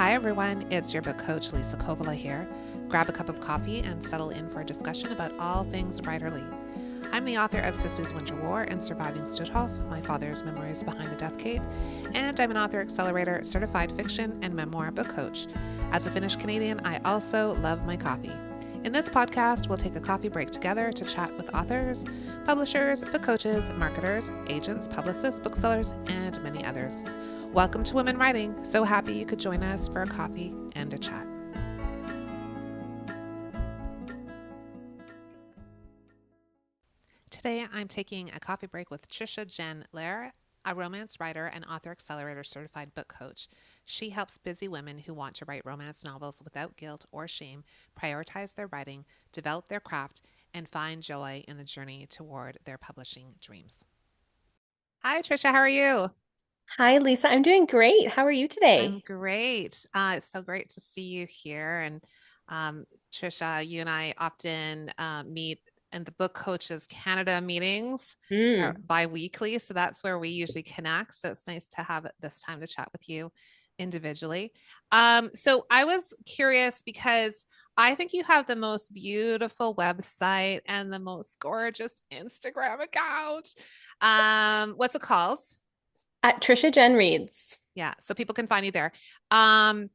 Hi everyone, it's your book coach Liisa Kovala here. Grab a cup of coffee and settle in for a discussion about all things writerly. I'm the author of Sister's Winter War and Surviving Stutthof, my father's memories behind the death cave, and I'm an Author Accelerator certified fiction and memoir book coach. As a Finnish Canadian, I also love my coffee. In this podcast, we'll take a coffee break together to chat with authors, publishers, book coaches, marketers, agents, publicists, booksellers, and many others. Welcome to Women Writing. So happy you could join us for a coffee and a chat. Today, I'm taking a coffee break with Trisha Jenn Loehr, a romance writer and Author Accelerator certified book coach. She helps busy women who want to write romance novels without guilt or shame prioritize their writing, develop their craft, and find joy in the journey toward their publishing dreams. Hi, Trisha. How are you? Hi, Lisa. I'm doing great. How are you I'm today? great. It's so great to see you here. And Trisha, you and I often meet in the Book Coaches Canada meetings Mm. bi-weekly. So that's where we usually connect. So it's nice to have this time to chat with you individually. So I was curious because I think you have the most beautiful website and the most gorgeous Instagram account. What's it called? At Trisha Jenn Reads. Yeah, so people can find you there. Um,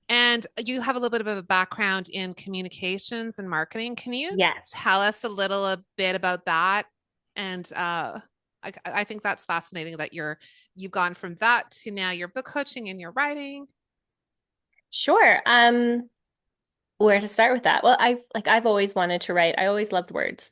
and you have a little bit of a background in communications and marketing. Can you Yes. tell us a little a bit about that? And I think that's fascinating that you've gone from that to now you're book coaching and you're writing. Sure. Where to start with that? Well, I've always wanted to write. I always loved words.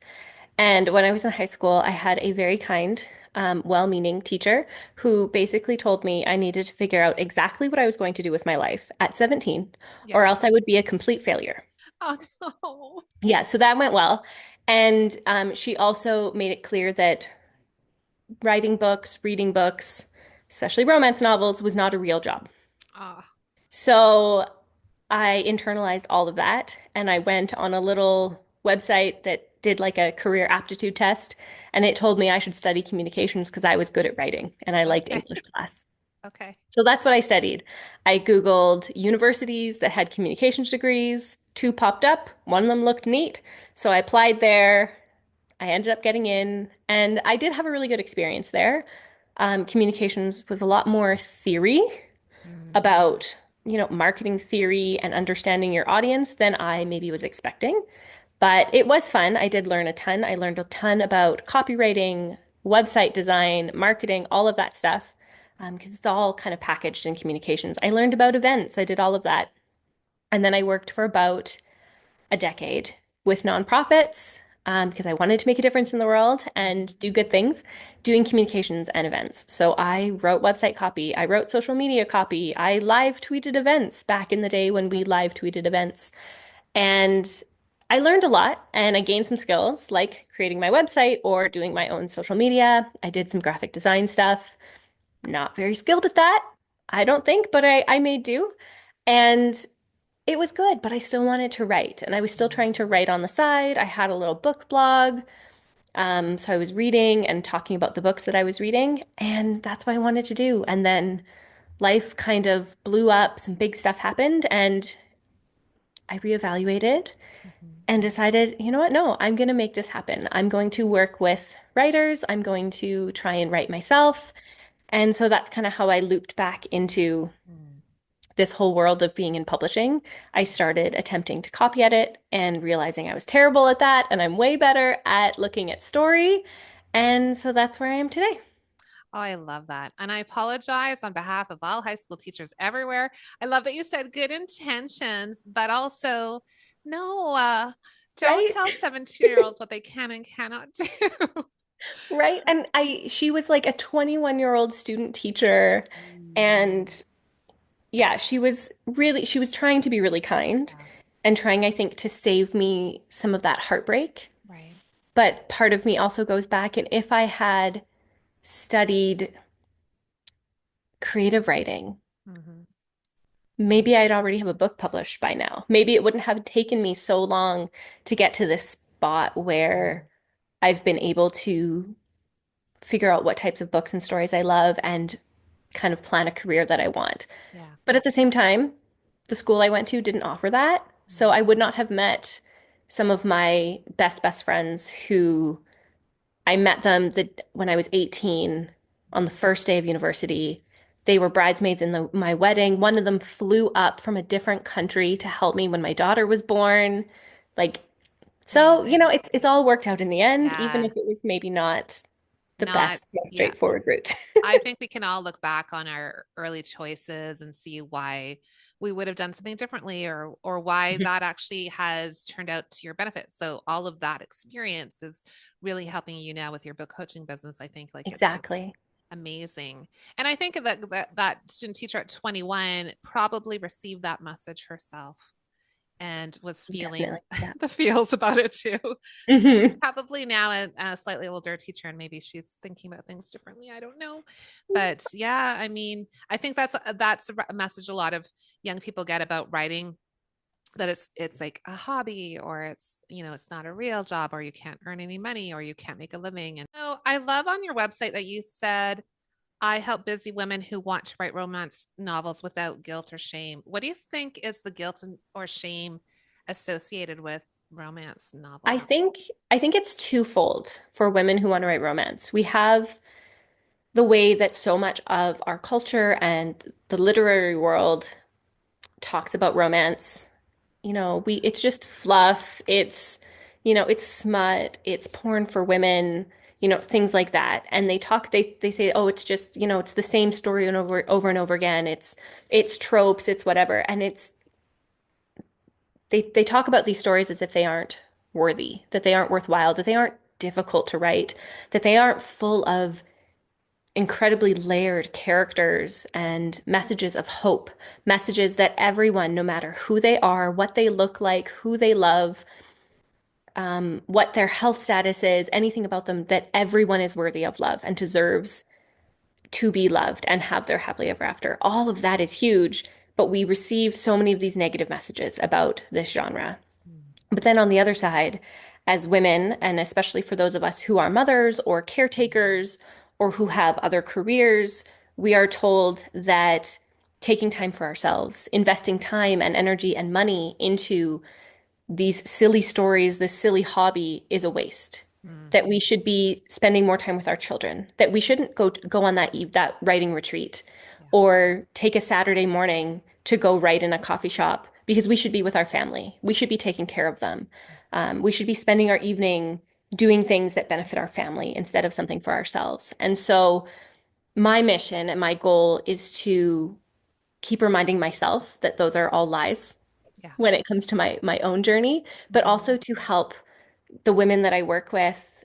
And when I was in high school, I had a very kind, well-meaning teacher who basically told me I needed to figure out exactly what I was going to do with my life at 17, or Yeah. else I would be a complete failure. Oh no. Yeah, so that went well. And she also made it clear that writing books, reading books, especially romance novels, was not a real job. Oh, So I internalized all of that and I went on a little website that did like a career aptitude test and it told me I should study communications because I was good at writing and I liked okay. English class. Okay. So that's what I studied. I Googled universities that had communications degrees. Two popped up. One of them looked neat. So I applied there. I ended up getting in, and I did have a really good experience there. Communications was a lot more theory Mm, about, marketing theory and understanding your audience than I maybe was expecting. But it was fun. I did learn a ton. I learned a ton about copywriting, website design, marketing, all of that stuff, because it's all kind of packaged in communications. I learned about events. I did all of that. And then I worked for about a decade with nonprofits because I wanted to make a difference in the world and do good things, doing communications and events. So I wrote website copy, I wrote social media copy, I live tweeted events back in the day when we live tweeted events. And I learned a lot and I gained some skills like creating my website or doing my own social media. I did some graphic design stuff. Not very skilled at that, I don't think, but I made do. And it was good, but I still wanted to write, and I was still trying to write on the side. I had a little book blog, so I was reading and talking about the books that I was reading, and that's what I wanted to do. And then life kind of blew up, some big stuff happened, and I reevaluated mhm, and decided, you know what? No, I'm going to make this happen. I'm going to work with writers. I'm going to try and write myself. And so that's kind of how I looped back into mm. this whole world of being in publishing. I started attempting to copy edit and realizing I was terrible at that, and I'm way better at looking at story. And so that's where I am today. Oh, I love that. And I apologize on behalf of all high school teachers everywhere. I love that you said good intentions, but also no, don't Right? tell 17-year-olds what they can and cannot do. Right. And she was like a 21-year-old student teacher. Mm, And yeah, she was trying to be really kind yeah, and trying, I think, to save me some of that heartbreak. right. But part of me also goes back, and if I had studied creative writing, Hmm. maybe I'd already have a book published by now. Maybe it wouldn't have taken me so long to get to this spot where I've been able to figure out what types of books and stories I love and kind of plan a career that I want. Yeah. But at the same time, the school I went to didn't offer that. So Mm. I would not have met some of my best friends who I met them when I was 18 on the first day of university. They were bridesmaids in my wedding. One of them flew up from a different country to help me when my daughter was born. Like, so, Amazing. it's all worked out in the end, even Yeah. if it was maybe not the Not, best, most yeah. straightforward route. I think we can all look back on our early choices and see why we would have done something differently or why Mhm. that actually has turned out to your benefit. So all of that experience is really helping you now with your book coaching business. I think like it's just Exactly. amazing. And I think that student teacher at 21 probably received that message herself and was feeling Definitely. Yeah. the feels about it too. So she's Hmm. probably now a slightly older teacher and maybe she's thinking about things differently. I don't know. But yeah, I mean, I think that's a message a lot of young people get about writing, that it's like a hobby, or it's, it's not a real job, or you can't earn any money, or you can't make a living. And so I love on your website that you said, I help busy women who want to write romance novels without guilt or shame. What do you think is the guilt or shame associated with romance I novels? think I think it's twofold for women who want to write romance. We have the way that so much of our culture and the literary world talks about romance. It's just fluff, it's smut, it's porn for women, things like that. And they say, oh, it's just, it's the same story and over and over again. It's tropes, it's whatever. And they talk about these stories as if they aren't worthy, that they aren't worthwhile, that they aren't difficult to write, that they aren't full of incredibly layered characters and messages of hope, messages that everyone, no matter who they are, what they look like, who they love, what their health status is, anything about them, that everyone is worthy of love and deserves to be loved and have their happily ever after. All of that is huge, but we receive so many of these negative messages about this genre. Mm. But then on the other side, as women, and especially for those of us who are mothers or caretakers or who have other careers, we are told that taking time for ourselves, investing time and energy and money into these silly stories, this silly hobby is a waste. Mm. That we should be spending more time with our children. That we shouldn't go on that writing retreat, Yeah. or take a Saturday morning to go write in a coffee shop because we should be with our family. We should be taking care of them. We should be spending our evening doing things that benefit our family instead of something for ourselves. And so my mission and my goal is to keep reminding myself that those are all lies Yeah. when it comes to my own journey, but Hmm. also to help the women that I work with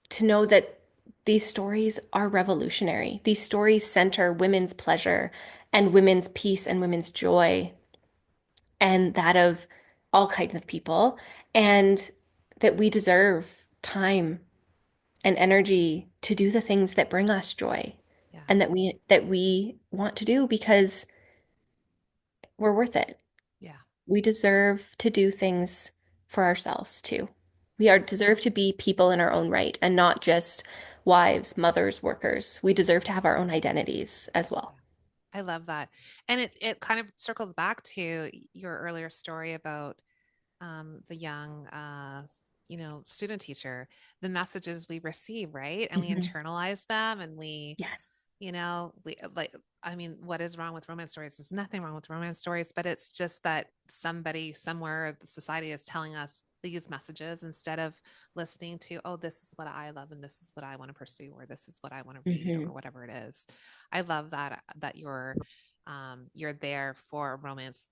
to know that these stories are revolutionary. These stories center women's pleasure and women's peace and women's joy and that of all kinds of people, and that we deserve time and energy to do the things that bring us joy Yeah. and that we want to do because we're worth it. Yeah. We deserve to do things for ourselves too. We Yeah. are deserve to be people in our own right and not just wives, mothers, workers. We deserve to have our own identities as Yeah. well. I love that. And it kind of circles back to your earlier story about the young, student teacher, the messages we receive, right? And we Mhm. internalize them, and Yes. we like, I mean, what is wrong with romance stories? There's nothing wrong with romance stories, but it's just that somebody somewhere, the society is telling us these messages instead of listening to, oh, this is what I love and this is what I want to pursue, or this is what I want to read, or Hmm. whatever it is. I love that you're there for romance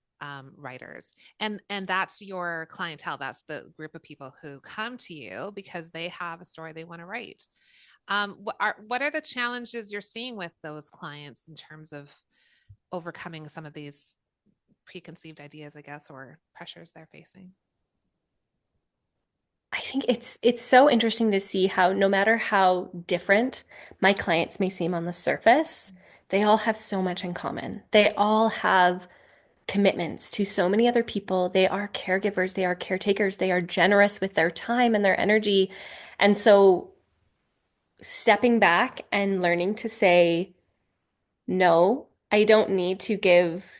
writers, and that's your clientele. That's the group of people who come to you because they have a story they want to write. What are the challenges you're seeing with those clients in terms of overcoming some of these preconceived ideas, I guess, or pressures they're facing? I think it's so interesting to see how no matter how different my clients may seem on the surface, they all have so much in common. They all have commitments to so many other people. They are caregivers, they are caretakers, they are generous with their time and their energy. And so stepping back and learning to say, no, I don't need to give,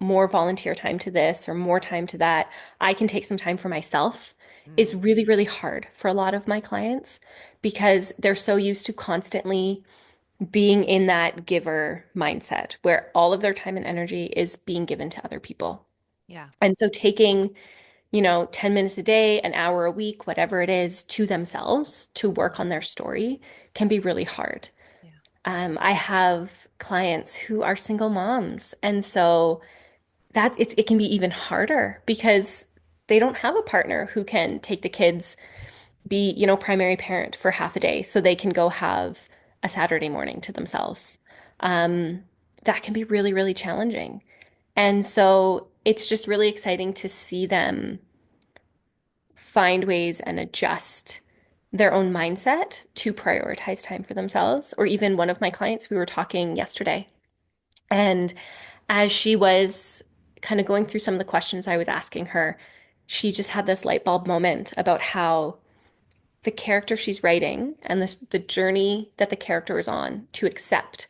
more volunteer time to this or more time to that. I can take some time for myself is Mm, really, really hard for a lot of my clients because they're so used to constantly being in that giver mindset where all of their time and energy is being given to other people. yeah. And so taking, 10 minutes a day, an hour a week, whatever it is, to themselves to work on Mm, their story can be really hard. yeah. I have clients who are single moms, and so it can be even harder because they don't have a partner who can take the kids, be, primary parent for half a day so they can go have a Saturday morning to themselves. Um, that can be really, really challenging. And so it's just really exciting to see them find ways and adjust their own mindset to prioritize time for themselves. Or even one of my clients, we were talking yesterday, and as she was kind of going through some of the questions I was asking her, she just had this light bulb moment about how the character she's writing and the journey that the character is on to accept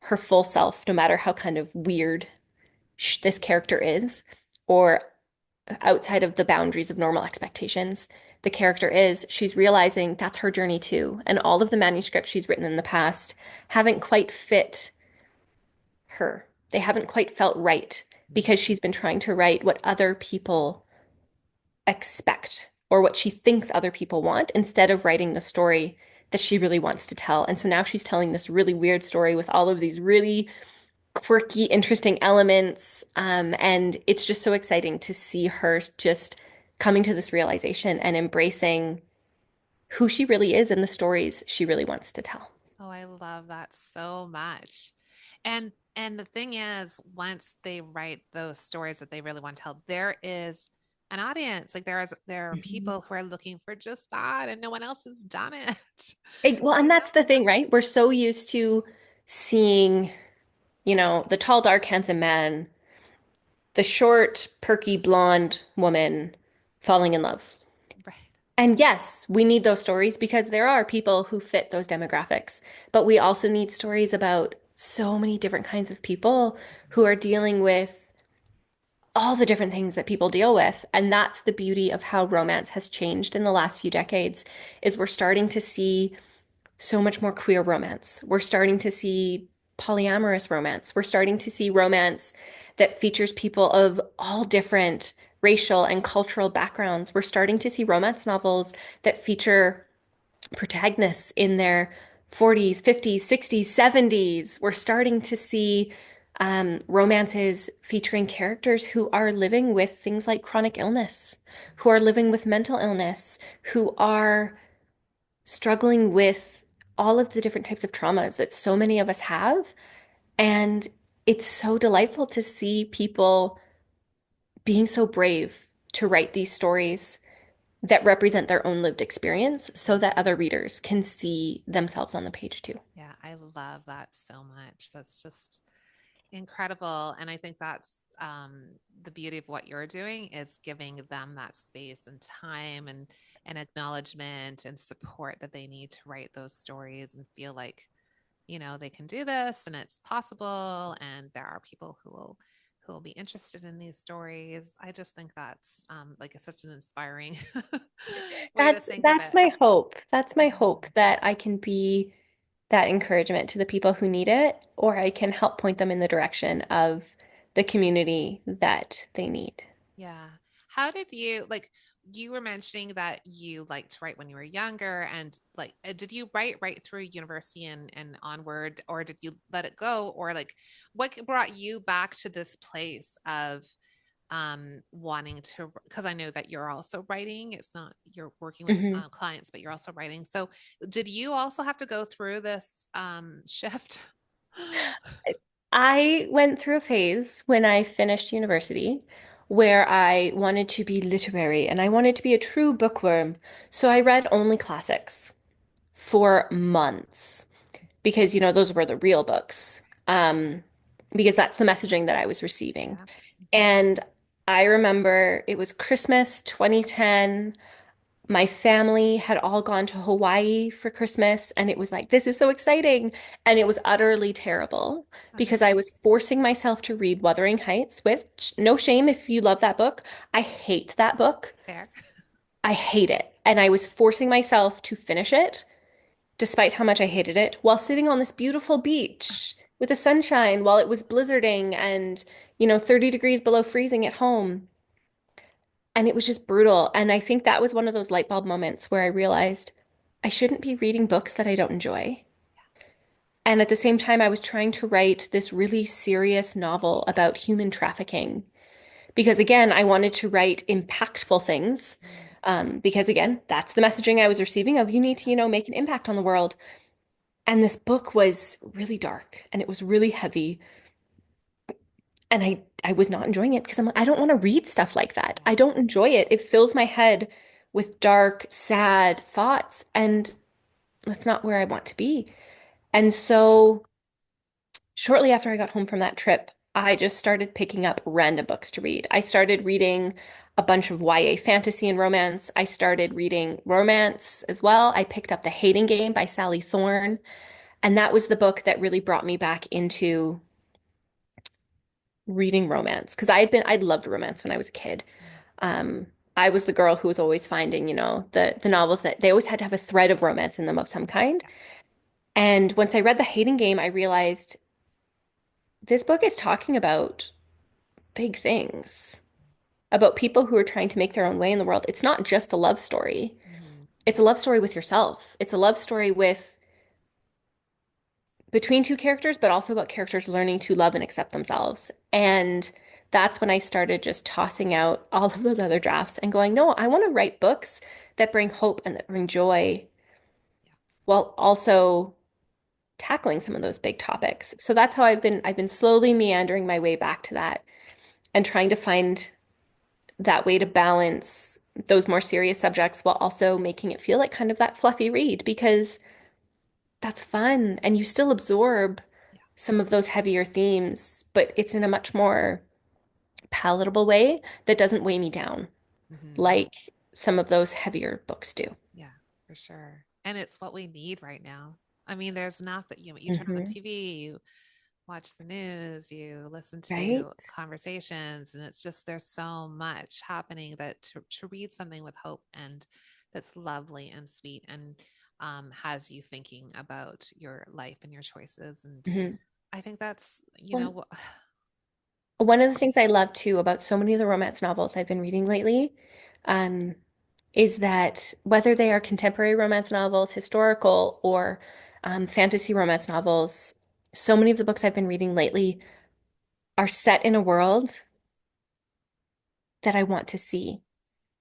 her full self, no matter how kind of weird this character is, or outside of the boundaries of normal expectations, the character is, she's realizing that's her journey too. And all of the manuscripts she's written in the past haven't quite fit her. They haven't quite felt right Mm, because she's been trying to write what other people expect or what she thinks other people want instead of writing the story that she really wants to tell. And so now she's telling this really weird story with all of these really quirky, interesting elements. And it's just so exciting to see her just coming to this realization and embracing who she really is and the stories she really wants to tell. oh, I love that so much. And the thing is, once they write those stories that they really want to tell, there is an audience. Like there are Mhm. people who are looking for just that, and no one else has done it. Well, You and know? that's the thing, right? We're so used to seeing, the tall, dark, handsome man, the short, perky, blonde woman falling in love. Right. And yes, we need those stories because there are people who fit those demographics, but we also need stories about so many different kinds of people who are dealing with all the different things that people deal with. And that's the beauty of how romance has changed in the last few decades is we're starting to see so much more queer romance. We're starting to see polyamorous romance. We're starting to see romance that features people of all different racial and cultural backgrounds. We're starting to see romance novels that feature protagonists in their 40s, 50s, 60s, 70s. We're starting to see romances featuring characters who are living with things like chronic illness, who are living with mental illness, who are struggling with all of the different types of traumas that so many of us have. And it's so delightful to see people being so brave to write these stories that represent their own lived experience so that other readers can see themselves on the page too. Yeah, I love that so much. That's just incredible. And I think that's the beauty of what you're doing is giving them that space and time and acknowledgement and support that they need to write those stories and feel like, they can do this and it's possible. And there are people who will be interested in these stories. I just think that's like it's such an inspiring way to think of That's it. my hope. That's my Mhm. hope that I can be that encouragement to the people who need it, or I can help point them in the direction of the community that they need. Yeah. How did you like you were mentioning that you liked to write when you were younger and like did you write right through university and onward or did you let it go or like what brought you back to this place of wanting to because I know that you're also writing it's not you're working with Mhm. clients but you're also writing so did you also have to go through this shift. I went through a phase when I finished university where I wanted to be literary and I wanted to be a true bookworm. So I read only classics for months because, those were the real books. Because that's the messaging that I was receiving. Yeah. Mhm. And I remember it was Christmas 2010. My family had all gone to Hawaii for Christmas, and it was like, this is so exciting. And it was utterly terrible Okay. because I was forcing myself to read Wuthering Heights, which, no shame if you love that book. I hate that book. Fair. I hate it. And I was forcing myself to finish it, despite how much I hated it, while sitting on this beautiful beach with the sunshine while it was blizzarding and, 30 degrees below freezing at home. And it was just brutal. And I think that was one of those light bulb moments where I realized I shouldn't be reading books that I don't enjoy. And at the same time, I was trying to write this really serious novel about human trafficking. Because again, I wanted to write impactful things. Mm, Because again, that's the messaging I was receiving of you need to, yeah. make an impact on the world. And this book was really dark and it was really heavy. And I was not enjoying it because I'm like, I don't want to read stuff like that. Yeah. I don't enjoy it. It fills my head with dark, sad thoughts, and that's not where I want to be. And so shortly after I got home from that trip, I just started picking up random books to read. I started reading a bunch of YA fantasy and romance. I started reading romance as well. I picked up The Hating Game by Sally Thorne, and that was the book that really brought me back into reading romance because I'd loved romance when I was a kid. Mm, Um, I was the girl who was always finding, the novels that they always had to have a thread of romance in them of some kind. yeah. And once I read The Hating Game, I realized this book is talking about big things, about people who are trying to make their own way in the world. It's not just a love story. Hmm. It's a love story with yourself. It's a love story with between two characters, but also about characters learning to love and accept themselves. And that's when I started just tossing out all of those other drafts and going, no, I want to write books that bring hope and that bring joy Yeah. while also tackling some of those big topics. So that's how I've been slowly meandering my way back to that and trying to find that way to balance those more serious subjects while also making it feel like kind of that fluffy read because that's fun and you still absorb Yeah. some of those heavier themes, but it's in a much more palatable way that doesn't weigh me down Hmm. like some of those heavier books do. Yeah, for sure. And it's what we need right now. I mean, there's nothing, you turn on the Hmm. TV, you watch the news, you listen to Right? conversations, and it's just there's so much happening that to read something with hope and that's lovely and sweet and has you thinking about your life and your choices. And Hmm. I think that's, Well, one sorry. of the things I love too about so many of the romance novels I've been reading lately, um, is that whether they are contemporary romance novels, historical, or fantasy romance novels, so many of the books I've been reading lately are set in a world that I want to see,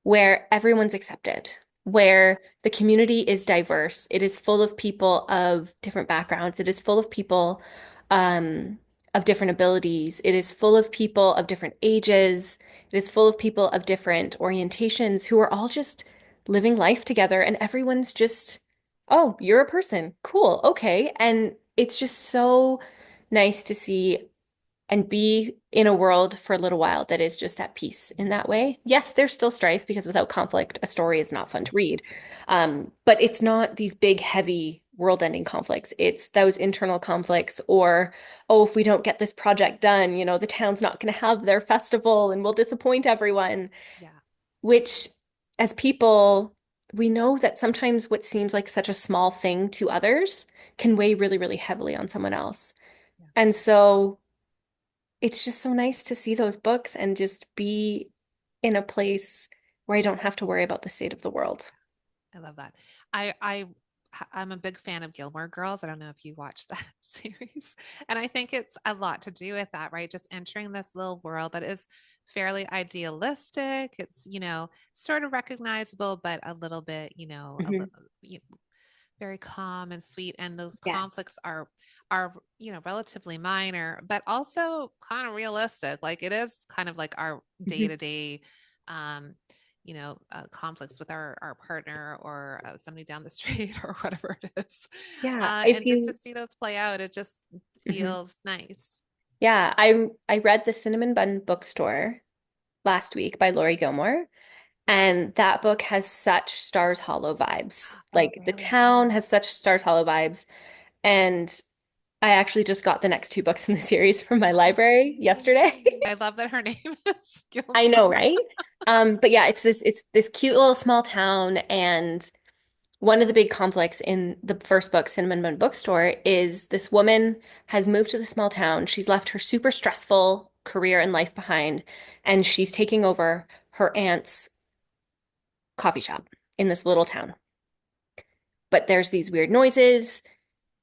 where everyone's accepted, where the community is diverse. It is full of people of different backgrounds. It is full of people um, of different abilities. It is full of people of different ages. It is full of people of different orientations who are all just living life together. And everyone's just, oh, you're a person. Cool. Okay. And it's just so nice to see and be in a world for a little while that is just at peace in that way. Yes, there's still strife because without conflict, a story is not fun to read. But it's not these big, heavy world-ending conflicts. It's those internal conflicts, or, oh, if we don't get this project done, the town's not going to have their festival and we'll disappoint everyone, Yeah. which as people, we know that sometimes what seems like such a small thing to others can weigh really, really heavily on someone else. Yeah. And so it's just so nice to see those books and just be in a place where I don't have to worry about the state of the world. I love that. I I'm a big fan of Gilmore Girls. I don't know if you watched that series. And I think it's a lot to do with that, right? Just entering this little world that is fairly idealistic. It's, sort of recognizable, but a little bit, Hmm. very calm and sweet. And those Yes. conflicts are, relatively minor, but also kind of realistic. Like it is kind of like our Hmm. day-to-day um conflicts with our partner or somebody down the street or whatever it is. Yeah. If And just to you, see those play out, it just Mhm. feels nice. Yeah, I read The Cinnamon Bun Bookstore last week by Laurie Gilmore, And that book has such Stars Hollow vibes. Oh, Like the really? town has such Stars Hollow vibes. And I actually just got the next two books in the series from my library yesterday. I love that her name is I Gilmore. know, right? But yeah, it's this cute little small town, and one of the big conflicts in the first book, Cinnamon Bun Bookstore, is this woman has moved to the small town. She's left her super stressful career and life behind, and she's taking over her aunt's coffee shop in this little town. But there's these weird noises.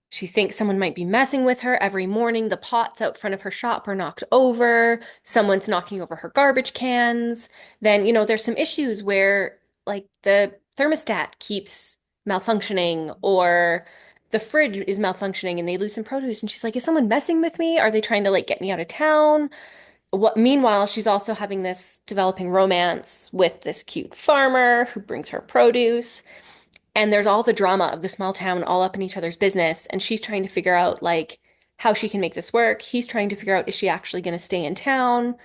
She thinks someone might be messing with her. Every morning, the pots out front of her shop are knocked over. Someone's knocking over her garbage cans. Then, there's some issues where, like, the thermostat keeps malfunctioning or the fridge is malfunctioning and they lose some produce. And she's like, is someone messing with me? Are they trying to, like, get me out of town? Meanwhile, she's also having this developing romance with this cute farmer who brings her produce. And there's all the drama of the small town all up in each other's business. And she's trying to figure out like how she can make this work. He's trying to figure out, is she actually going to stay in town?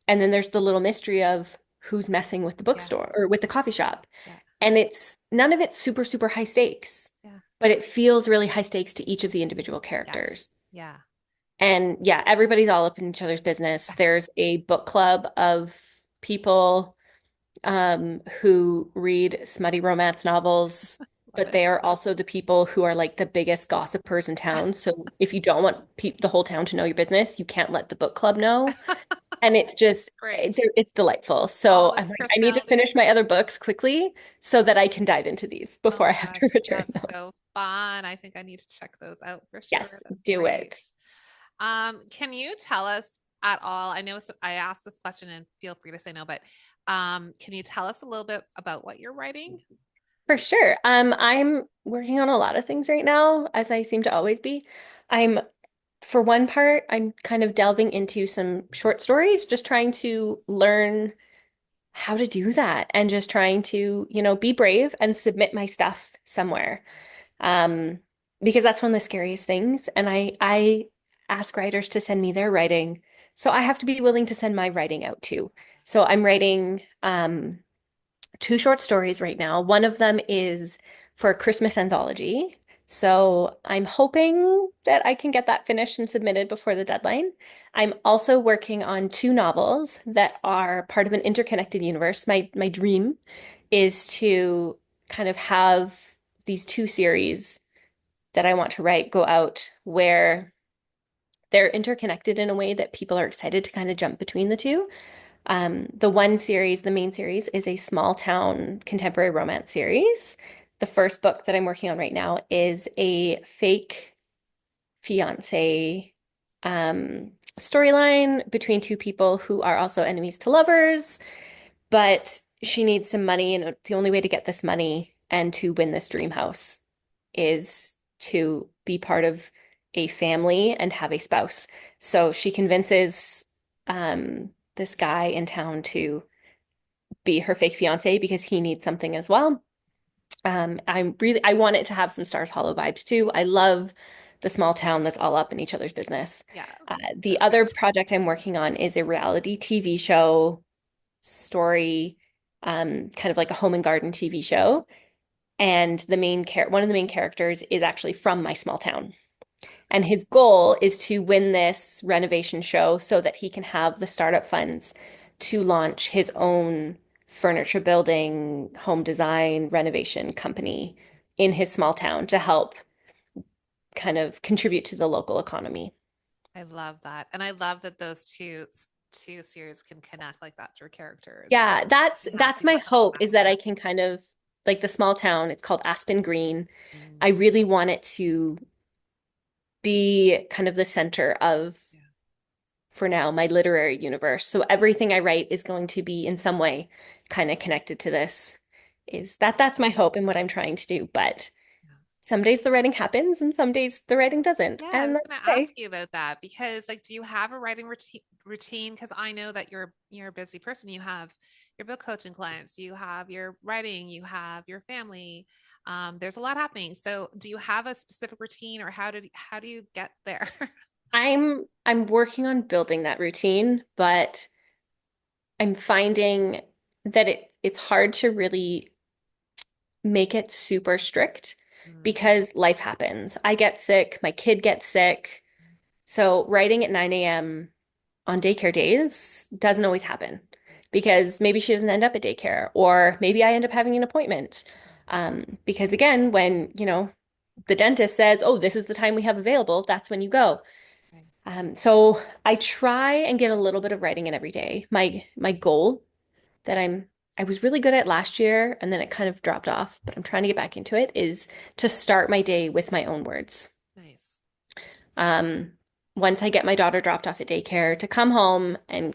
And then there's the little mystery of who's messing with the Yeah, bookstore or with the coffee shop. yeah, And it's none of it's super, super high stakes, yeah. but it feels really high stakes to each of the individual Yes. characters. Yeah. And yeah, everybody's all up in each other's business. There's a book club of people who read smutty romance novels, Love but it. they are also the people who are like the biggest gossipers in town. So if you don't want the whole town to know your business, you can't let the book club know. And it's just, Great. it's delightful. All So the I'm like, I need to personalities. finish my other books quickly so that I can dive into these Oh before I my have to gosh, return that's them. so fun. I think I need to check those out for sure. Yes, That's do great. it. Can you tell us at all? I know I asked this question and feel free to say no, but can you tell us a little bit about what you're writing? For sure. I'm working on a lot of things right now, as I seem to always be. I'm For one part, I'm kind of delving into some short stories, just trying to learn how to do that and just trying to, be brave and submit my stuff somewhere. Um, because that's one of the scariest things. And I ask writers to send me their writing. So I have to be willing to send my writing out too. So I'm writing two short stories right now. One of them is for a Christmas anthology. So I'm hoping that I can get that finished and submitted before the deadline. I'm also working on two novels that are part of an interconnected universe. My dream is to kind of have these two series that I want to write go out where they're interconnected in a way that people are excited to kind of jump between the two. The one series, the main series, is a small town contemporary romance series. The first book that I'm working on right now is a fake fiance storyline between two people who are also enemies to lovers, but she needs some money, and the only way to get this money and to win this dream house is to be part of a family and have a spouse. So she convinces this guy in town to be her fake fiance because he needs something as well. I want it to have some Stars Hollow vibes too. I love the small town that's all up in each other's business. Yeah, The so other good. project I'm working on is a reality TV show story, kind of like a home and garden TV show. And one of the main characters is actually from my small town. And his goal is to win this renovation show so that he can have the startup funds to launch his own furniture building, home design, renovation company in his small town to help kind of contribute to the local economy. I love that. And I love that those two series can connect like that through characters and Yeah, that's you have that's people my that can hope connect is with that I them. can kind of like the small town, it's called Aspen Green. Mm, I really want it to be kind of the center of, yeah, for now, my literary universe. So everything I write is going to be in some way kind of connected to this. That's my hope and what I'm trying to do. But yeah. some days the writing happens and some days the writing doesn't. Yeah, I And was that's going to ask okay. you about that because like do you have a writing routine because I know that you're a busy person. You have your book coaching clients, you have your writing, you have your family. There's a lot happening. So do you have a specific routine or how do you get there? I'm working on building that routine, but I'm finding that it's hard to really make it super strict Mm. because life happens. I get sick, my kid gets sick. So writing at 9 a.m. on daycare days doesn't always happen Right. because maybe she doesn't end up at daycare, or maybe I end up having an appointment. Because again, when, the dentist says, oh, this is the time we have available, that's when you go. Right. So I try and get a little bit of writing in every day. My goal that I was really good at last year and then it kind of dropped off, but I'm trying to get back into it, is to start my day with my own words. Nice. Um, Once I get my daughter dropped off at daycare, to come home and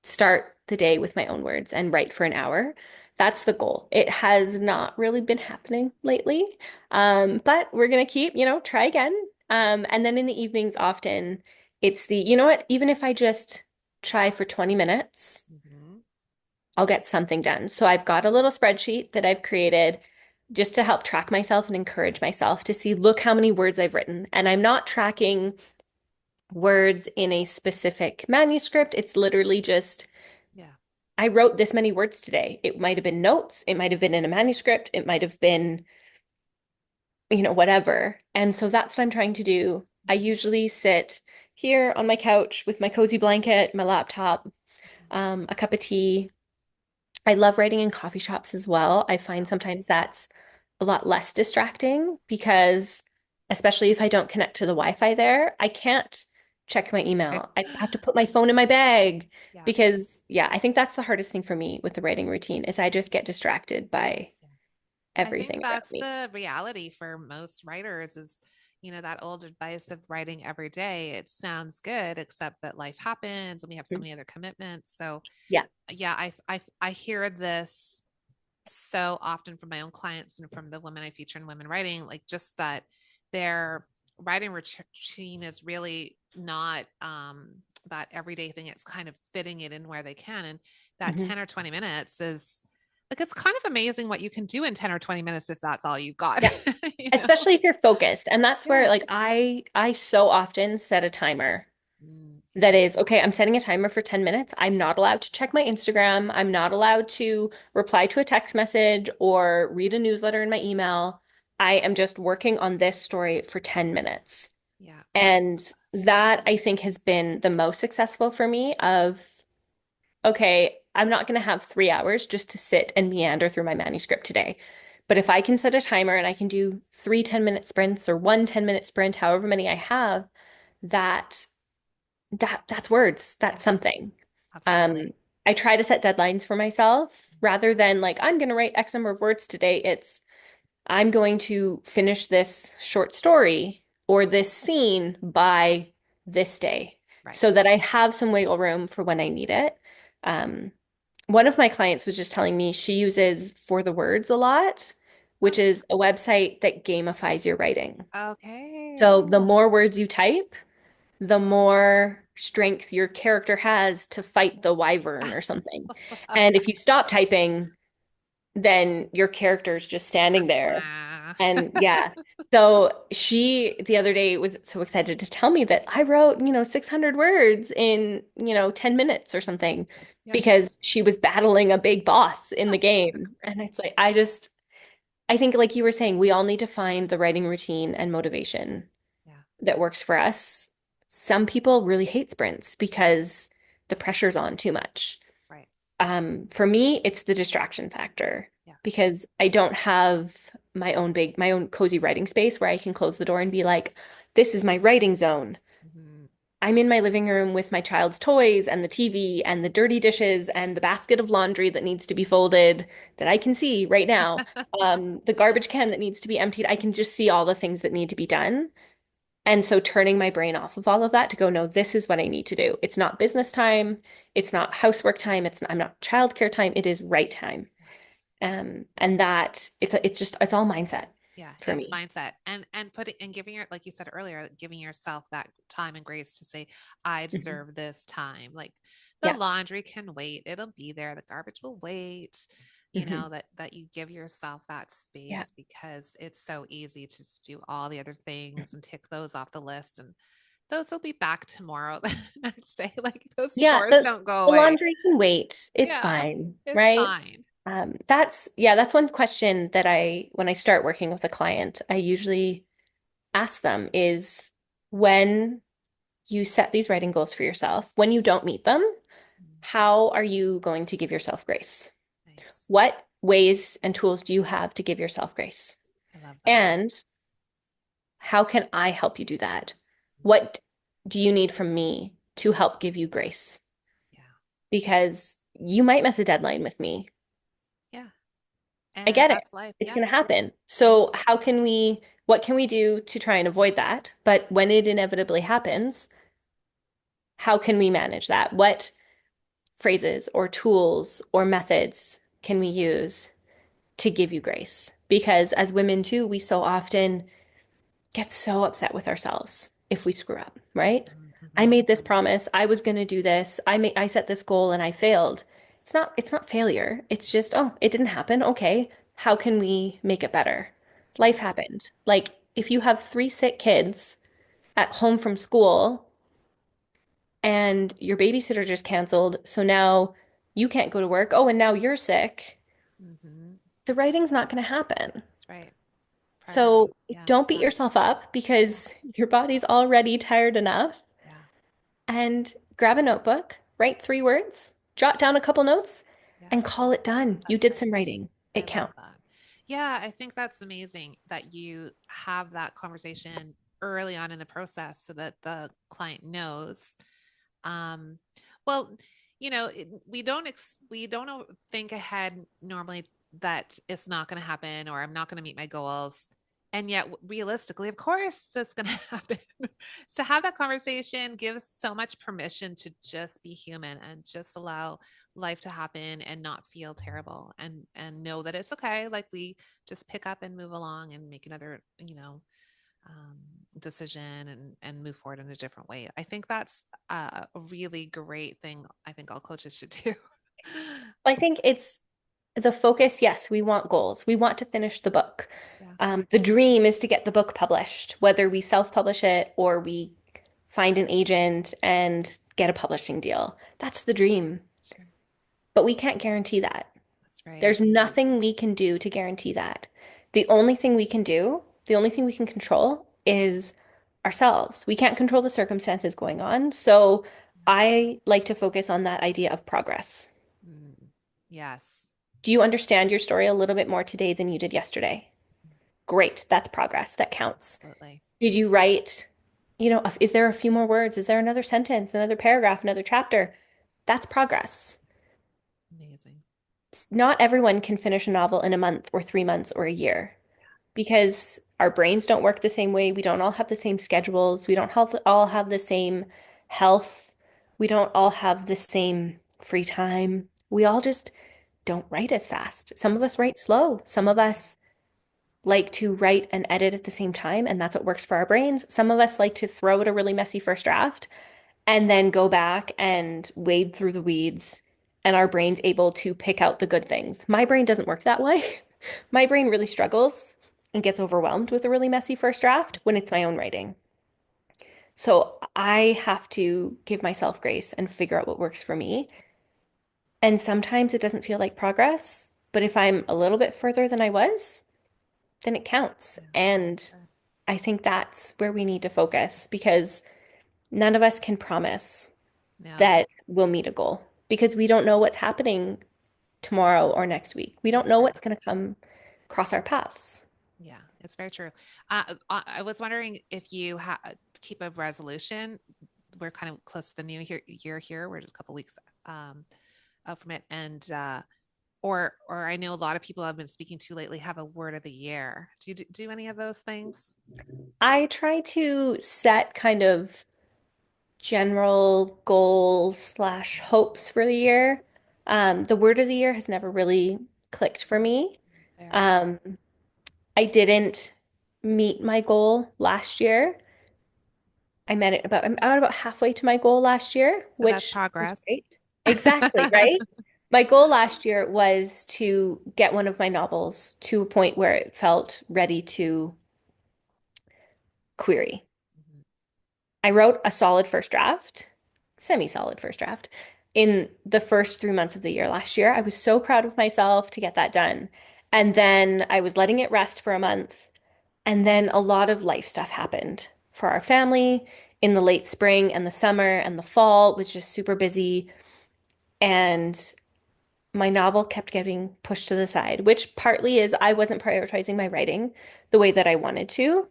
start the day with my own words and write for an hour. That's the goal. It has not really been happening lately, but we're gonna keep, try again. And then in the evenings, often it's you know what, even if I just try for 20 minutes, Hmm. I'll get something done. So I've got a little spreadsheet that I've created just to help track myself and encourage myself to see, look how many words I've written. And I'm not tracking words in a specific manuscript. It's literally just, Yeah. I wrote this many words today. It might have been notes, it might have been in a manuscript, it might have been, whatever. And so that's what I'm trying to do. I usually sit here on my couch with my cozy blanket, my laptop, a cup of tea. I love writing in coffee shops as well. I find sometimes that's a lot less distracting because, especially if I don't connect to the Wi-Fi there, I can't check my Right. email. I have to put my phone in my bag Yeah. because, yeah, I think that's the hardest thing for me with the writing routine is I just get distracted by Yeah. I think everything around that's me. the reality for most writers is, that old advice of writing every day. It sounds good, except that life happens and we have so Mhm. many other commitments. So Yeah. yeah, I hear this so often from my own clients and from the women I feature in women writing, like just that their writing routine is really not that everyday thing. It's kind of fitting it in where they can. And that Mhm. 10 or 20 minutes is like, it's kind of amazing what you can do in 10 or 20 minutes if that's all you got, Yeah. you know? Especially if you're focused. And that's where Yeah. like I so often set a timer. That Yeah. is, okay, I'm setting a timer for 10 minutes. I'm not allowed to check my Instagram. I'm not allowed to reply to a text message or read a newsletter in my email. I am just working on this story for 10 minutes. Yeah. And that I think has been the most successful for me of, okay, I'm not going to have 3 hours just to sit and meander through my manuscript today. But if I can set a timer and I can do three 10-minute sprints or one 10-minute sprint, however many I have, that that's words. Yeah. That's something. Absolutely. Um, I try to set deadlines for myself rather than like, I'm going to write X number of words today. It's, I'm going to finish this short story or this scene by this day Right. so that I have some wiggle room for when I need it. Um, One of my clients was just telling me she uses For the Words a lot, which Oh, is a website that gamifies your writing. okay. So the more words you type, the more strength your character has to fight the wyvern or something. And if you stop typing, then your character's just standing there. Ah. And yeah. So she the other day was so excited to tell me that I wrote, 600 words in, 10 minutes or something Yeah. because she was battling a big boss in the game. And it's like, I think like you were saying, we all need to find the writing routine and motivation Yeah. that works for us. Some people really hate sprints because the pressure's on too much. Right. For me, it's the distraction factor Yeah. because I don't have my own cozy writing space where I can close the door and be like, this is my writing zone. Mhm. I'm in my living room with my child's toys and the TV and the dirty dishes and the basket of laundry that needs to be folded that I can see right now. The garbage can that needs to be emptied. I can just see all the things that need to be done. And so turning my brain off of all of that to go, no, this is what I need to do. It's not business time. It's not housework time. I'm not childcare time. It is right time. Yes. And that it's all mindset Yeah, for it's me. mindset and putting and giving your like you said earlier, giving yourself that time and grace to say, I Mhm. deserve this time. Like the Yeah. laundry can wait, it'll be there, the garbage will wait. Hmm. That you give yourself that Yeah. space because it's so easy to just do all the other things and tick those off the list and those will be back tomorrow the next day. Like those Yeah. chores The don't go the away. laundry can wait. It's Yeah, fine, it's right? fine. That's one question that when I start working with a client, I usually ask them is when you set these writing goals for yourself, when you don't meet them, Mm, how are you going to give yourself grace? nice. What ways and tools do you have to give yourself grace? I love that. And how can I help you do that? What do you need from me to help give you grace? Yeah. Because you might miss a deadline with me. Yeah. I And get it. that's life. It's Yeah. going to happen. Yeah. So, what can we do to try and avoid that? But when it inevitably happens, how can we manage that? What phrases or tools or methods can we use to give you grace? Because as women too, we so often get so upset with ourselves if we screw up, right? I Mm-hmm. made this promise, I was going to do this. I set this goal and I failed. It's not failure. It's just, oh, it didn't happen. Okay. How can we make it better? That's Life right. happened. Like if you have three sick kids at home from school and your babysitter just canceled, so now you can't go to work. Oh, and now you're sick. Mm-hmm. The writing's not going to happen. That's right. So Priorities. Yeah. don't beat yourself up Yeah. because your body's already tired enough. Yeah. And grab a notebook, write 3 words, jot down a couple notes, Yeah. and call it done. You That's did right. some writing. I It love counts. that. Yeah, I think that's amazing that you have that conversation early on in the process so that the client knows. Um, well, we don't think ahead normally that it's not going to happen or I'm not going to meet my goals. And yet, realistically, of course, that's going to happen. So, have that conversation gives so much permission to just be human and just allow life to happen and not feel terrible and know that it's okay. Like we just pick up and move along and make another, um, decision and move forward in a different way. I think that's a really great thing. I think all coaches should do. I think it's the focus. Yes, we want goals. We want to finish the book. Yeah, The dream is to get the book published, whether we self-publish it or we find an agent and get a publishing deal. That's the dream. sure. But we can't guarantee that. That's right. There's nothing we can do to guarantee that. The only thing we can control is ourselves. We can't control the circumstances going on. So I like to focus on that idea of progress. Mm, yes, Do you understand your story a little bit more today than you did yesterday? Great. That's progress. That counts. absolutely. Did you write, is there a few more words? Is there another sentence, another paragraph, another chapter? That's progress. Amazing. Not everyone can finish a novel in a month or 3 months or a year because our brains don't work the same way. We don't all have the same schedules. We don't all have the same health. We don't all have the same free time. We all just don't write as fast. Some of us write slow. Some of us like to write and edit at the same time, and that's what works for our brains. Some of us like to throw out a really messy first draft and then go back and wade through the weeds, and our brain's able to pick out the good things. My brain doesn't work that way. My brain really struggles and gets overwhelmed with a really messy first draft when it's my own writing. So I have to give myself grace and figure out what works for me. And sometimes it doesn't feel like progress, but if I'm a little bit further than I was, then it counts. Yeah, And sure. I think that's where we need to focus because none of us can promise No, that we'll meet a goal because we don't know what's happening tomorrow or next week. We don't that's know true. what's going to come across our paths. Yeah, it's very true. I was wondering if you keep a resolution. We're kind of close to the year here. We're just a couple weeks out from it, and or I know a lot of people I've been speaking to lately have a word of the year. Do you do any of those things? I try to set kind of general goals slash hopes for the year. The word of the year has never really clicked for me. There. Um, I didn't meet my goal last year. I'm about halfway to my goal last year, So that's which was progress. great. Exactly, right? My goal last year was to get one of my novels to a point where it felt ready to query. Mhm. I wrote a solid first draft, semi-solid first draft, in the first 3 months of the year last year. I was so proud of myself to get that done. And then I was letting it rest for a month. And then a lot of life stuff happened for our family in the late spring and the summer and the fall was just super busy. And my novel kept getting pushed to the side, which partly is I wasn't prioritizing my writing the way that I wanted to.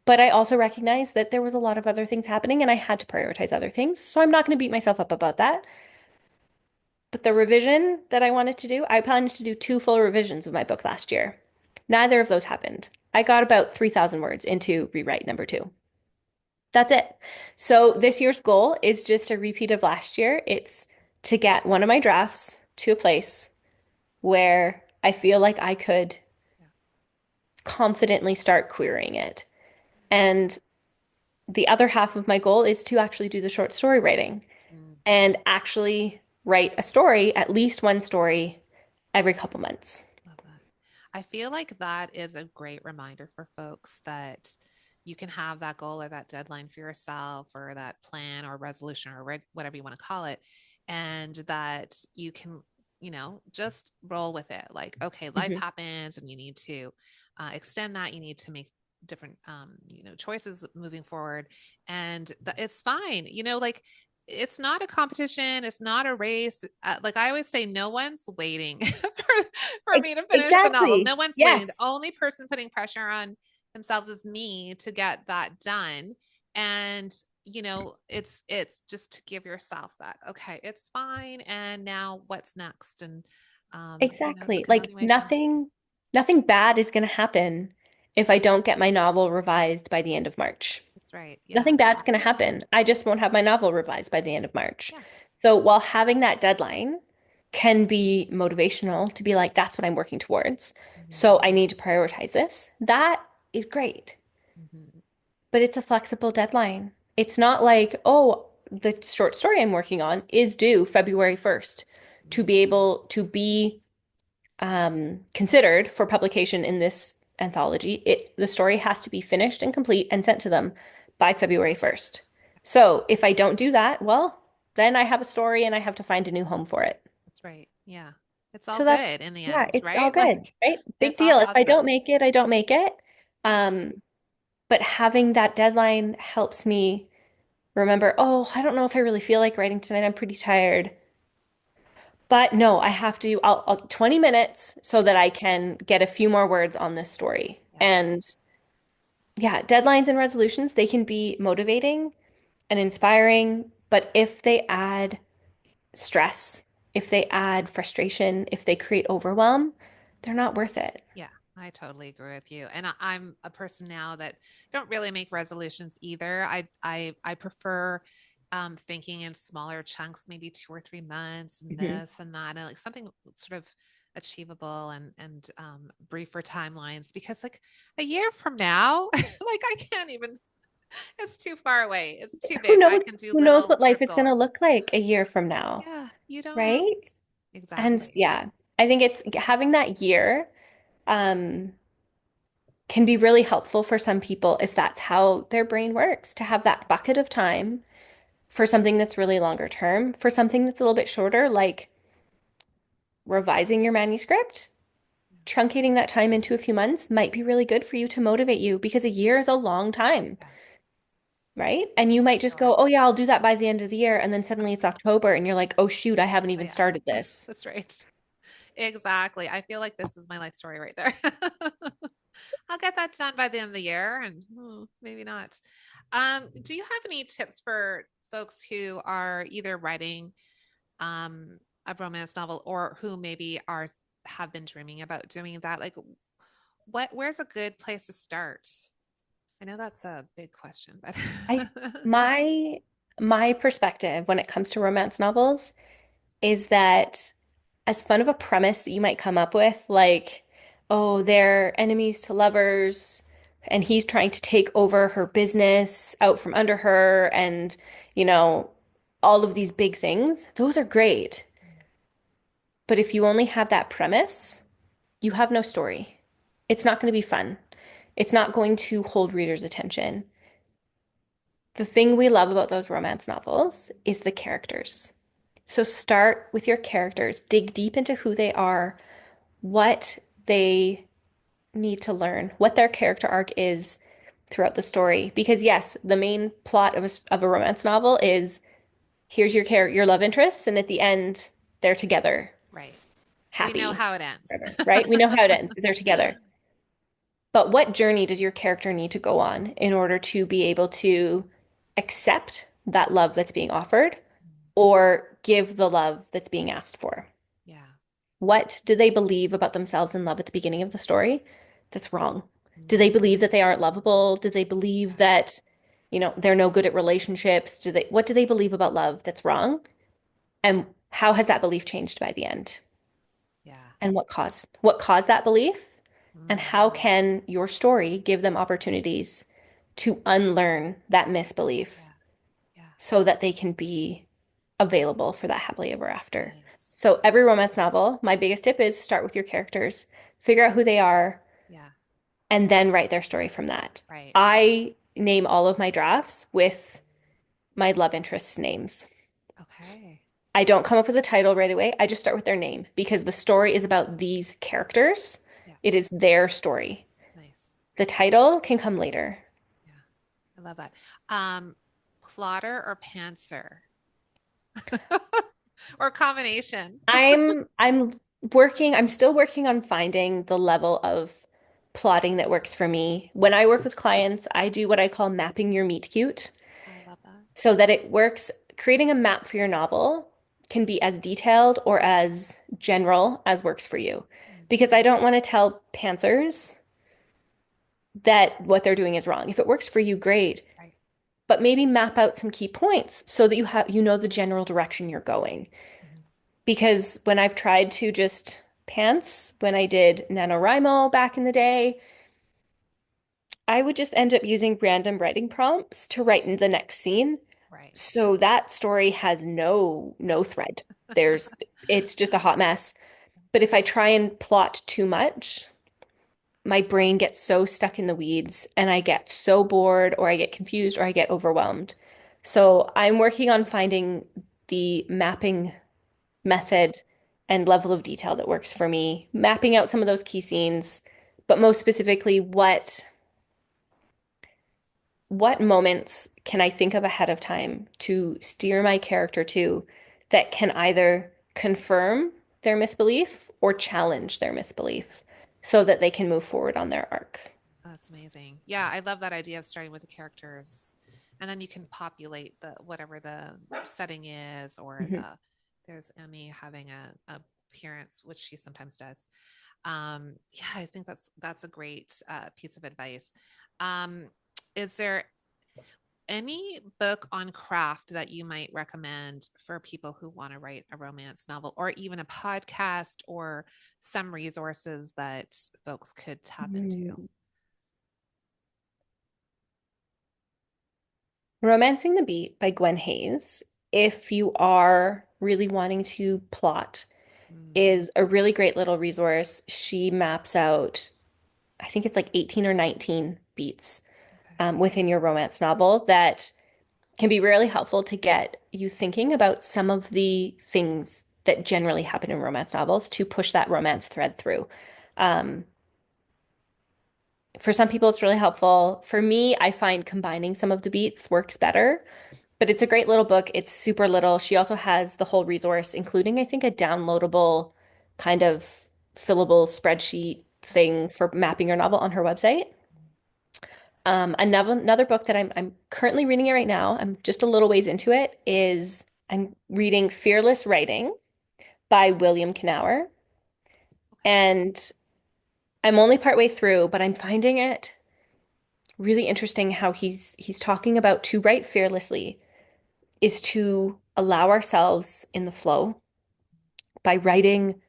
But I also recognized that there was a lot of other things happening and I had to prioritize other things. So I'm not going to beat myself up about that. But the revision that I wanted to do, I planned to do two full revisions of my book last year. Neither of those happened. I got about 3,000 words into rewrite number two. That's it. So this year's goal is just a repeat of last year. It's to get one of my drafts to a place where I feel like I could Yeah. confidently start querying it. And the other half of my goal is to actually do the short story writing Mm. and actually write a story, at least one story every couple months. Love that. I feel like that is a great reminder for folks that you can have that goal or that deadline for yourself or that plan or resolution or whatever you want to call it. And that you can, just roll with it. Like, okay, life Mhm. happens and you need to extend that. You need to make different, choices moving forward. And it's fine. Like, it's not a competition. It's not a race. Like I always say, no one's waiting for me to finish the novel. Exactly. No one's waiting. The Yes. only person putting pressure on themselves is me to get that done. And it's just to give yourself that, okay, it's fine. And now what's next? And it's a Exactly. Like continuation. nothing bad is going to happen if I don't get my novel revised by the end of March. That's right. Yeah. Nothing bad's going to happen. I just won't have my novel revised by the end of March. Yeah. So while having that deadline can be motivational to be like, that's what I'm working towards. Hmm. So I need to prioritize this. That is great, Hmm. but it's a flexible deadline. It's not like, oh, the short story I'm working on is due February 1st to be able to be considered for publication in this anthology. The story has to be finished and complete and sent to them by February 1st. So if I don't do that, well, then I have a story and I have to find a new home for it. That's right. Yeah. It's all So that's, good in the yeah, end, it's all right? good, Like right? Big it's all deal. If I positive. don't make it, I don't make it. Yeah. Um, but having that deadline helps me remember, oh, I don't know if I really feel like writing tonight. I'm pretty tired. But no, I have to, I'll 20 minutes so that I can get a few more words on this story. Yeah. And yeah, deadlines and resolutions, they can be motivating and inspiring, but if they add stress, if they add frustration, if they create overwhelm, they're not worth it. Yeah, I totally agree with you. And I'm a person now that don't really make resolutions either. I prefer thinking in smaller chunks, maybe 2 or 3 months, and Mhm. this and that, and like something sort of achievable and briefer timelines. Because like a year from now, like I can't even. It's too far away. It's too Who big. I knows? can do Who knows little what sort life of is going to goals. look like a year from now, Yeah, you don't know. right? And Exactly. yeah, I think it's having that year um, can be really helpful for some people if that's how their brain works, to have that bucket of time for something that's really longer term, for something that's a little bit shorter, like revising your manuscript, truncating that time into a few months might be really good for you to motivate you because a year is a long time, Yeah, right? And you might just sure. go, oh, yeah, I'll do that by the end of the year. And then suddenly it's October and you're like, oh, shoot, I haven't Oh even yeah, started this. that's right. Exactly. I feel like this is my life story right there. I'll get that done by the end of the year and maybe not. Do you have any tips for folks who are either writing um, a romance novel or who maybe are have been dreaming about doing that? Like where's a good place to start? I know that's a big question, but I my my perspective when it comes to romance novels is that as fun of a premise that you might come up with, like, oh, they're enemies to lovers, and he's trying to take over her business out from under her, and, you know, all of these big things, those are great. But if you only have that premise, you have no story. It's not going to be fun. It's not going to hold readers' attention. The thing we love about those romance novels is the characters. So start with your characters, dig deep into who they are, what they need to learn, what their character arc is throughout the story. Because yes, the main plot of a romance novel is here's your love interests, and at the end they're together, Right. We know happy, how it ends. forever, right? We know how it ends. They're together. But what journey does your character need to go on in order to be able to accept that love that's being offered or give the love that's being asked for? Yeah. What do they believe about themselves in love at the beginning of the story? That's wrong. Do they Mm, believe that they aren't lovable? Do they believe yeah. that, they're no good at relationships? What do they believe about love that's wrong? And how has that belief changed by the end? Yeah. And what caused that belief? And how Hmm. can your story give them opportunities to unlearn that misbelief Yeah. Yeah. so that they can be available for that happily ever after? Nice. So every romance novel, my biggest tip is start with your characters, figure out who they are, Yeah. and then write their story from that. Right. I name all of my drafts with my love interests' names. Okay. I don't come up with a title right away. I just start with their name because the story is about these characters. Yeah. It is their story. Nice. The title can come later. Yeah. I love that. Um, Plotter or pantser or combination. I'm still working on finding the level of plotting that works for me. When I work with clients, I do what I call mapping your meet cute I love that. so that it works. Creating a map for your novel can be as detailed or as general as works for you. Mm, Because I don't want to tell pantsers that what they're doing is wrong. If it works for you, great. right. But maybe map out some key points so that you know the general direction you're going. Mhm. Because when I've tried to just pants, when I did NaNoWriMo back in the day, I would just end up using random writing prompts to write in the next scene. Right. So that story has no thread. It's just a hot mess. But if I try and plot too much, my brain gets so stuck in the weeds and I get so bored or I get confused or I get overwhelmed. So I'm working on finding the mapping method and level of detail that works for me, mapping out some of those key scenes, but most specifically, what moments can I think of ahead of time to steer my character to that can either confirm their misbelief or challenge their misbelief so that they can move forward on their arc. That's amazing. Yeah, I love that idea of starting with the characters, and then you can populate the whatever the setting is, or Mhm. there's Emmy having a appearance, which she sometimes does. Yeah, I think that's a great piece of advice. Um, is there any book on craft that you might recommend for people who want to write a romance novel, or even a podcast, or some resources that folks could tap into? Mm. Romancing the Beat by Gwen Hayes, if you are really wanting to plot, Mm, is a really great little resource. She maps out, I think it's like 18 or 19 beats okay. within your romance novel that can be really helpful to get you thinking about some of the things that generally happen in romance novels to push that romance thread through. Um, for some people, it's really helpful. For me, I find combining some of the beats works better, but it's a great little book. It's super little. She also has the whole resource, including, I think, a downloadable kind of fillable spreadsheet thing for mapping your novel on her website. Another book that I'm currently reading it right now, I'm just a little ways into it, is I'm reading Fearless Writing by William Knauer. Okay. And I'm only partway through, but I'm finding it really interesting how he's talking about to write fearlessly is to allow ourselves in the flow by writing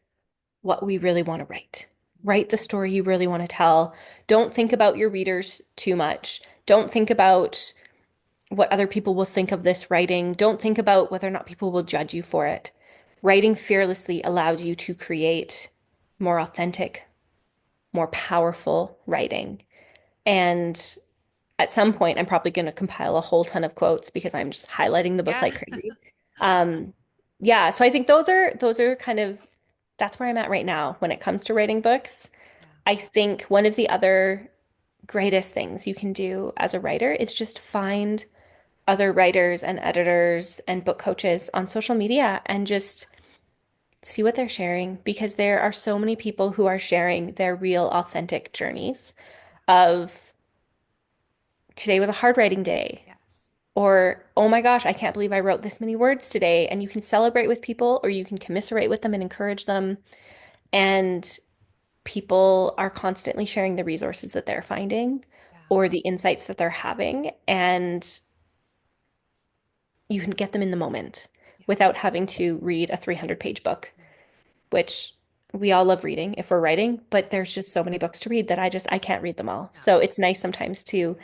what we really want to write. Write the story you really want to tell. Don't think about your readers too much. Don't think about what other people will think of this writing. Don't think about whether or not people will judge you for it. Writing fearlessly allows you to create more authentic, more powerful writing. And at some point, I'm probably going to compile a whole ton of quotes because I'm just highlighting the book Yeah. like crazy. Um, yeah, so I think those are kind of that's where I'm at right now when it comes to writing books. Yeah. I think one of the other greatest things you can do as a writer is just find other writers and editors and book coaches on social media and just see what they're sharing because there are so many people who are sharing their real authentic journeys of today was a hard writing day. Yes. Or, oh my gosh, I can't believe I wrote this many words today. And you can celebrate with people or you can commiserate with them and encourage them. And people are constantly sharing the resources that they're finding Yeah. or the insights that they're having. And you can get them in the moment Yeah. without having to read a 300-page book, which we all love reading if we're writing, but there's just so many books to read that I can't read them all. Yeah. So it's nice sometimes to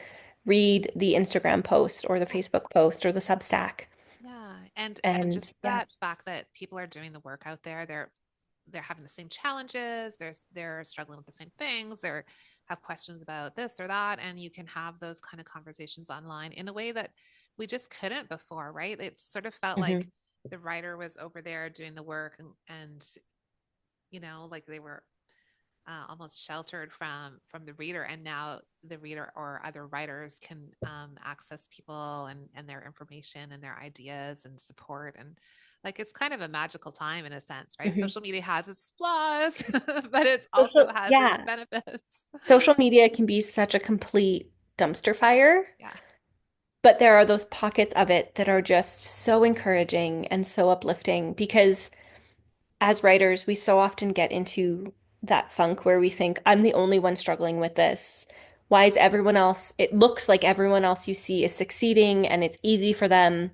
read the Instagram post or the Yeah. Facebook post or the Substack. Yeah. And And just yeah. that fact that people are doing the work out there, they're having the same challenges, they're struggling with the same things, they're have questions about this or that, and you can have those kind of conversations online in a way that we just couldn't before, right? It sort of felt like Hmm. the writer was over there doing the work and like they were almost sheltered from the reader, and now the reader or other writers can access people and their information and their ideas and support, and like it's kind of a magical time in a sense, right? Hmm. Social media has its flaws but it also Social, has its yeah. benefits. Social media can be such a complete dumpster fire, Yeah. but there are those pockets of it that are just so encouraging and so uplifting because as writers, we so often get into that funk where we think, I'm the only one struggling with this. Why is everyone else, it looks like everyone else you see is succeeding and it's easy for them.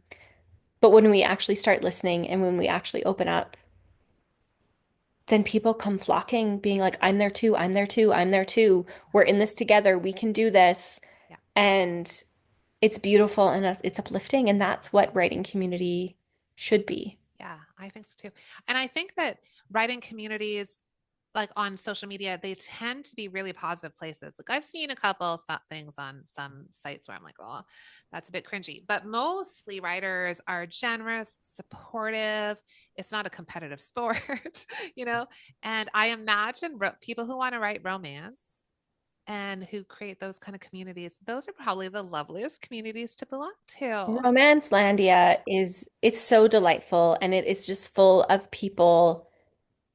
But when we actually start listening and when we actually open up, then people come flocking, being like, I'm there too, I'm there too, I'm there too. We're in this together. We can do this. Yeah. And it's beautiful and it's uplifting. And that's what writing community should be. Yeah, I think so too. And I think that writing communities like on social media, they tend to be really positive places. Like I've seen a couple things on some sites where I'm like, oh, that's a bit cringy. But mostly writers are generous, supportive. It's not a competitive sport, you know? And I imagine people who want to write romance and who create those kind of communities, those are probably the loveliest communities to belong to. Romancelandia it's so delightful and it is just full of people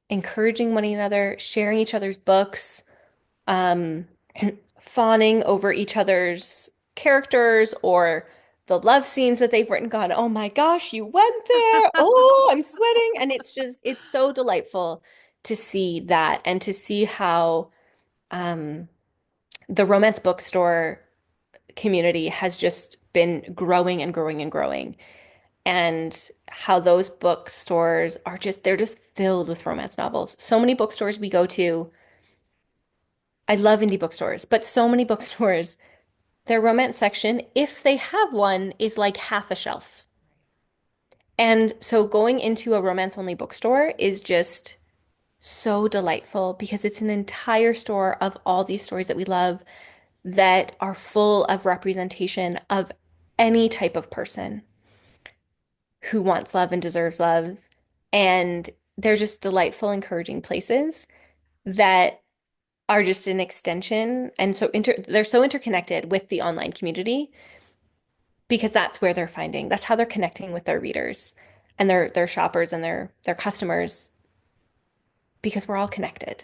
encouraging one another, sharing each other's books, um, fawning over each other's characters or the love scenes that they've written. God, oh my gosh, you went there. Oh, I'm sweating. And it's so delightful to see that and to see how um, the romance bookstore community has just been growing and growing and growing. And how those bookstores are they're just filled with romance novels. So many bookstores we go to, I love indie bookstores, but so many bookstores, their romance section, if they have one, is like half a shelf. And so going into a romance only bookstore is just so delightful because it's an entire store of all these stories that we love that are full of representation of any type of person who wants love and deserves love. And they're just delightful, encouraging places that are just an extension. And so they're so interconnected with the online community because that's where they're finding, that's how they're connecting with their readers and their shoppers and their customers because we're all connected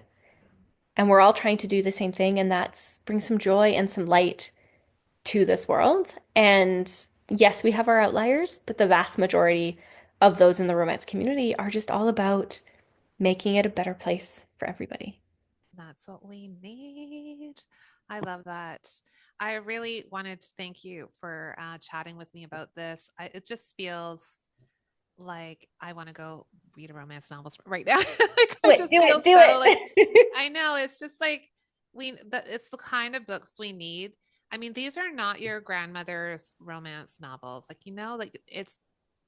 and we're all trying to do the same thing. And that's bring some joy and some light to this world. And yes, we have our outliers, but the vast majority of those in the romance community are just all about making it a better place for everybody. That's what we need. I love that. I really wanted to thank you for chatting with me about this. It just feels like I want to go read a romance novel right now. Like Do I it, just do feel it, do so like it. I know it's just like it's the kind of books we need. I mean, these are not your grandmother's romance novels. Like, like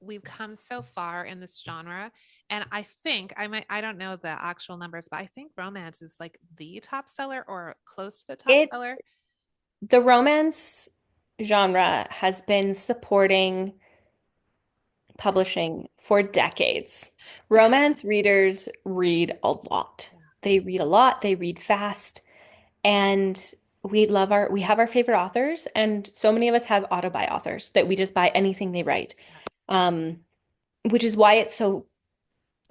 we've come so far in this genre. And I think I don't know the actual numbers, but I think romance is like the top seller or close to the top It, seller. the romance genre has been supporting publishing for decades. Romance readers read a lot. Yeah. They read a lot, they read fast, and we have our favorite authors, and so many of us have auto-buy authors that we just buy anything they write. Yes. Um, which is why it's so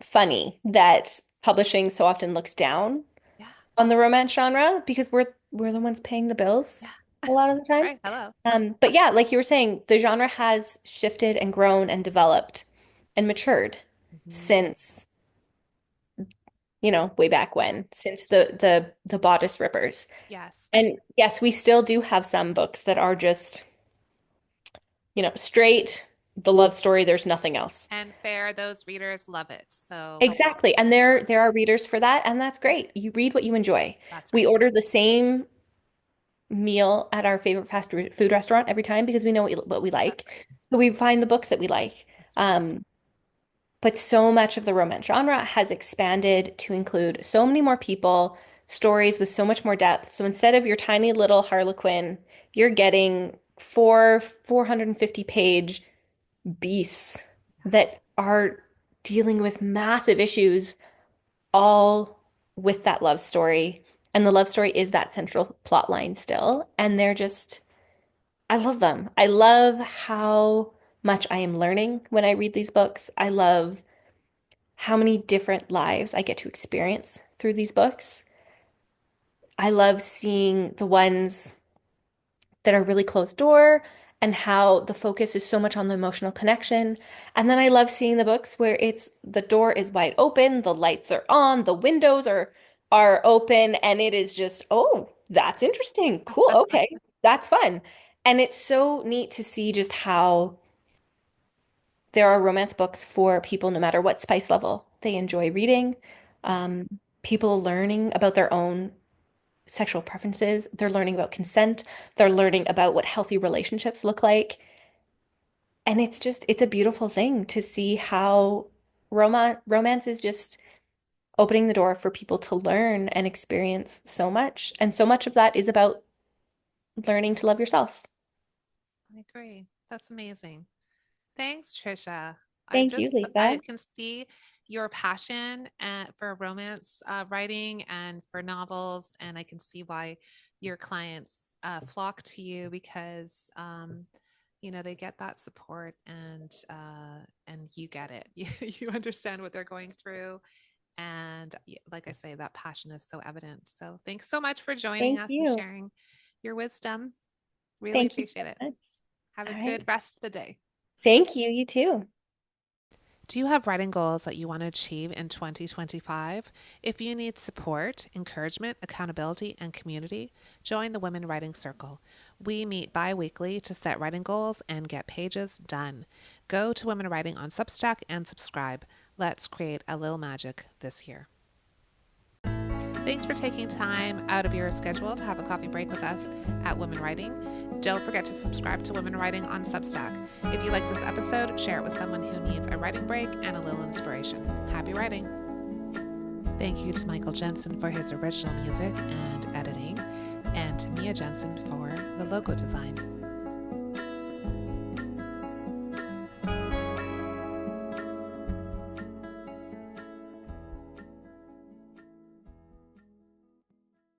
funny that publishing so often looks down Yeah. on the romance genre because we're the ones paying the Yeah. bills a lot of the That's time. right. Hello. But yeah, like you were saying, the genre has shifted and grown and developed and matured Hmm. since, way back when, since the bodice rippers. Yes. And yes, we still do have some books that are just, straight, the love story, there's nothing else. And fair, those readers love it. So Exactly. And there are readers for that, and that's great. You read what you enjoy. that's We right. order the same meal at our favorite food restaurant every time because we know what we That's like. right. So we find the books that we like. That's right. Um, but so much of the romance genre has expanded to include so many more people, stories with so much more depth. So instead of your tiny little Harlequin, you're getting 450-page beasts that are dealing with massive issues, all with that love story. And the love story is that central plot line still. And I love them. I love how much I am learning when I read these books. I love how many different lives I get to experience through these books. I love seeing the ones that are really closed door and how the focus is so much on the emotional connection. And then I love seeing the books where it's the door is wide open, the lights are on, the windows are open, and it is just, oh, that's interesting. Cool. Okay. That's fun. And it's so neat to see just how there are romance books for people no matter what spice level they enjoy reading. Um, People learning about their own sexual preferences. They're learning about consent. They're learning about what healthy relationships look like. And it's a beautiful thing to see how romance is just opening the door for people to learn and experience so much. And so much of that is about learning to love yourself. I agree. That's amazing. Thanks, Trisha. Thank you, I Lisa. can see your passion for romance writing and for novels, and I can see why your clients flock to you because they get that support and you get it. You understand what they're going through, and like I say, that passion is so evident. So thanks so much for joining Thank us and you. sharing your wisdom. Really Thank you so appreciate it. much. Have a All good right. rest of the day. Thank you. You too. Do you have writing goals that you want to achieve in 2025? If you need support, encouragement, accountability, and community, join the Women Writing Circle. We meet bi weekly to set writing goals and get pages done. Go to Women Writing on Substack and subscribe. Let's create a little magic this year. Thanks for taking time out of your schedule to have a coffee break with us at Women Writing. Don't forget to subscribe to Women Writing on Substack. If you like this episode, share it with someone who needs a writing break and a little inspiration. Happy writing! Thank you to Michael Jensen for his original music and editing, and to Mia Jensen for the logo design.